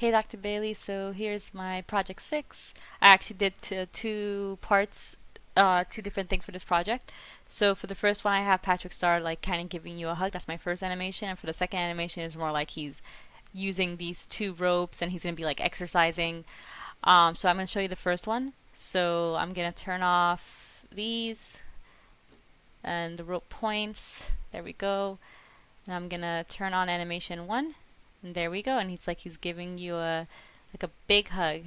Hey Dr. Bailey, so here's my project 6. I actually did two parts, two different things for this project. So for the first one I have Patrick Star like kind of giving you a hug, that's my first animation, and for the second animation is more like he's using these two ropes and he's going to be like exercising. So I'm going to show you the first one. So I'm going to turn off these and the rope points, there we go. And I'm going to turn on animation 1. And there we go, and it's like he's giving you a big hug,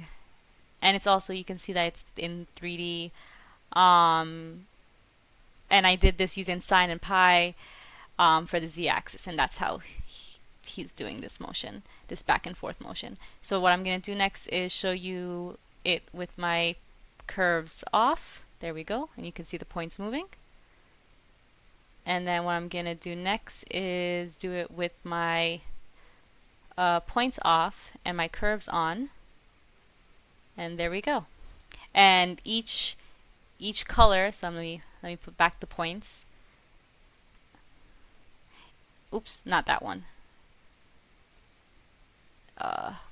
and it's also, you can see that it's in 3D. And I did this using sine and pi for the z-axis, and that's how he's doing this motion, this back and forth motion. So what I'm going to do next is show you it with my curves off. There we go, and you can see the points moving. And then what I'm going to do next is do it with my points off and my curves on, and there we go. And each color, so let me put back the points. Oops, not that one.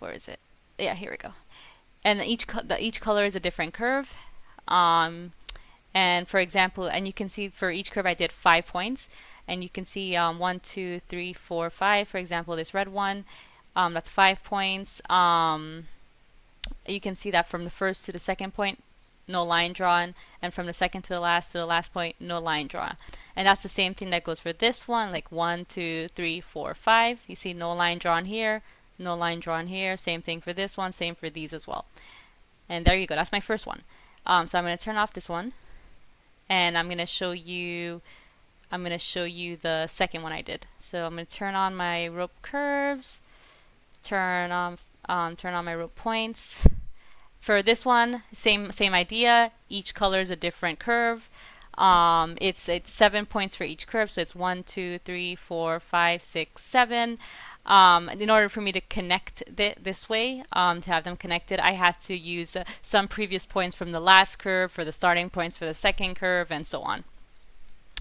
Where is it? Yeah, here we go. And each color is a different curve. And for example, and you can see for each curve I did 5 points, and you can see 1, 2, 3, 4, 5. For example, this red one, that's 5 points. You can see that from the first to the second point, no line drawn, and from the second to the last point, no line drawn. And that's the same thing that goes for this one, like 1, 2, 3, 4, 5. You see no line drawn here, no line drawn here. Same thing for this one, same for these as well. And there you go, that's my first one. So I'm going to turn off this one, and I'm going to show you the second one I did. So I'm going to turn on my rope curves, turn on my rope points. For this one, same idea. Each color is a different curve. It's 7 points for each curve, so it's 1, 2, 3, 4, 5, 6, 7. In order for me to connect this way, to have them connected, I had to use some previous points from the last curve for the starting points for the second curve, and so on.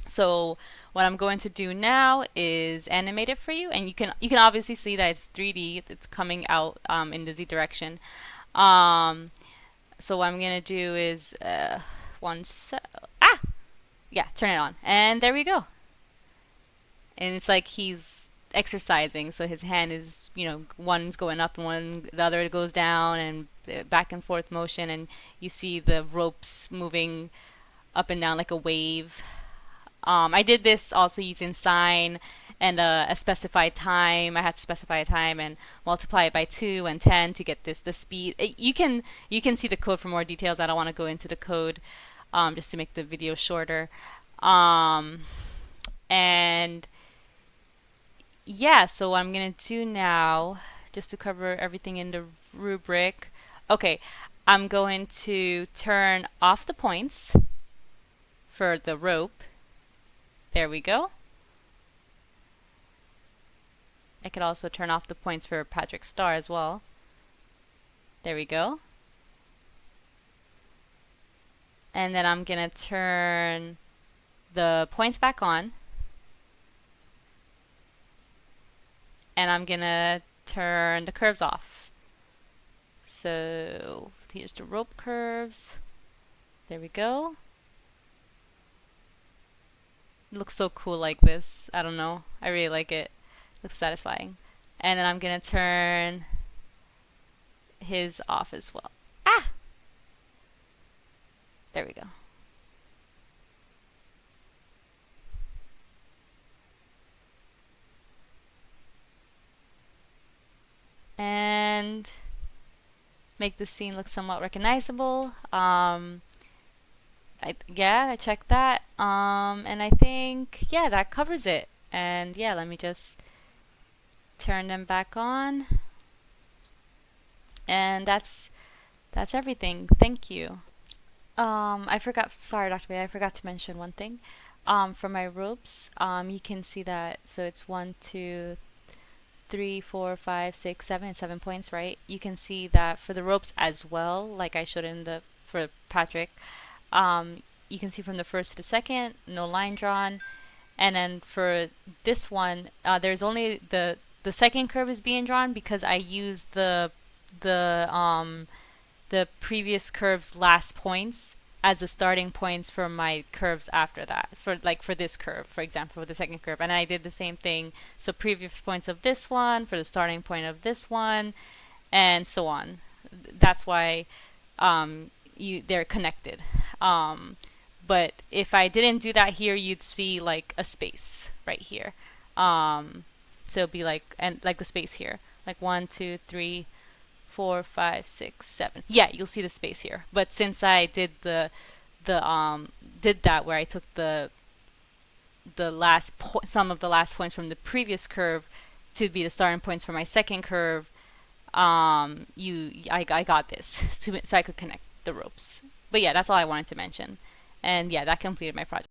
So what I'm going to do now is animate it for you, and you can obviously see that it's 3D. It's coming out in the Z direction. So what I'm gonna do is turn it on, and there we go. And it's like he's exercising, so his hand is, one's going up and the other goes down, and back and forth motion, and you see the ropes moving up and down like a wave. I did this also using sine and a specified time. I had to specify a time and multiply it by 2 and 10 to get the speed. You can see the code for more details. I don't want to go into the code just to make the video shorter. And yeah, so what I'm going to do now, just to cover everything in the rubric, okay, I'm going to turn off the points for the rope. There we go. I could also turn off the points for Patrick Star as well. There we go. And then I'm going to turn the points back on. And I'm going to turn the curves off. So here's the rope curves. There we go. It looks so cool like this. I don't know. I really like it. Looks satisfying. And then I'm going to turn his off as well. There we go. And make the scene look somewhat recognizable. I checked that. And I think, that covers it. And let me just turn them back on, and that's everything. Thank you. I forgot, sorry Dr. Bailey, I forgot to mention one thing. For my ropes, you can see that, so it's 1, 2, 3, 4, 5, 6, 7, and 7 points, right? You can see that for the ropes as well, like I showed for Patrick. You can see from the first to the second, no line drawn. And then for this one, there's only the second curve is being drawn because I used the the previous curve's last points as the starting points for my curves after that. For this curve, for example, for the second curve, and I did the same thing. So previous points of this one for the starting point of this one, and so on. That's why they're connected. But if I didn't do that here, you'd see like a space right here. So it'd be like the space here, like 1, 2, 3, 4, 5, 6, 7. Yeah, you'll see the space here. But since I did did that where I took the some of the last points from the previous curve to be the starting points for my second curve, I got this so I could connect the ropes. But yeah, that's all I wanted to mention. And yeah, that completed my project.